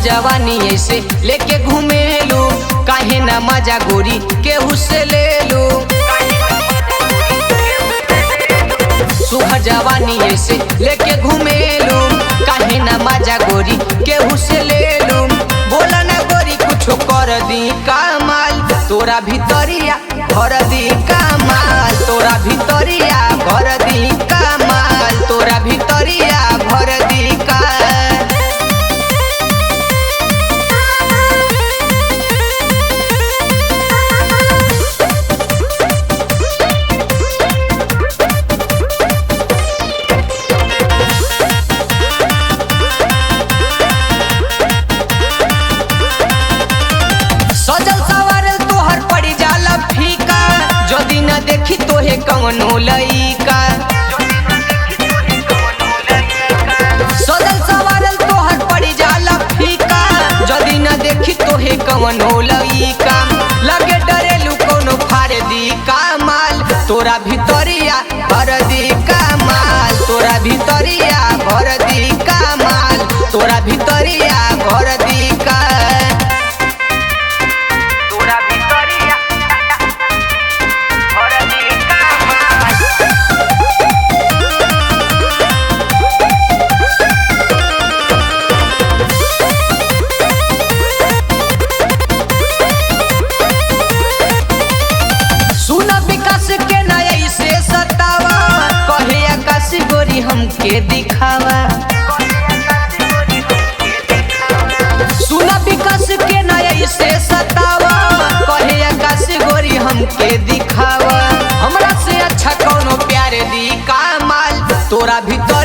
जवानी ऐसे लेके घूमेलू, काहे ना मजा गोरी केहू से ले लू। सुबह जवानी ऐसे लेके घूमेलू, काहे ना मजा गोरी केहू से ले लू। बोला ना गोरी कुछ कर दी कमाल, तोरा भितरिया भर दी कमाल, तोरा भितरिया भर दी कमाल, तोरा भितरिया भर दी कमाल। सजल सवारल तोहर पड़ी जाला फीका, जदी न देखी तोहे कवनो लइका। सजल सवारल तोहर पड़ी जाला फीका, जदी न देखी तोहे कवनो लइका। लगे डरेलू कोनो फाड़ दी कमाल, तोरा भितरिया भर दी कमाल, तोरा भितरिया भर दी कमाल, तोरा भितरिया भर दी कमाल। के नया से सतावा, कहे आकाश गोरी हमके दिखावा। सुना विकास के नया से सतावा, कहे आकाश गोरी हमके दिखावा। हमरा से अच्छा कौनो प्यार दी कमाल, तोरा भीतर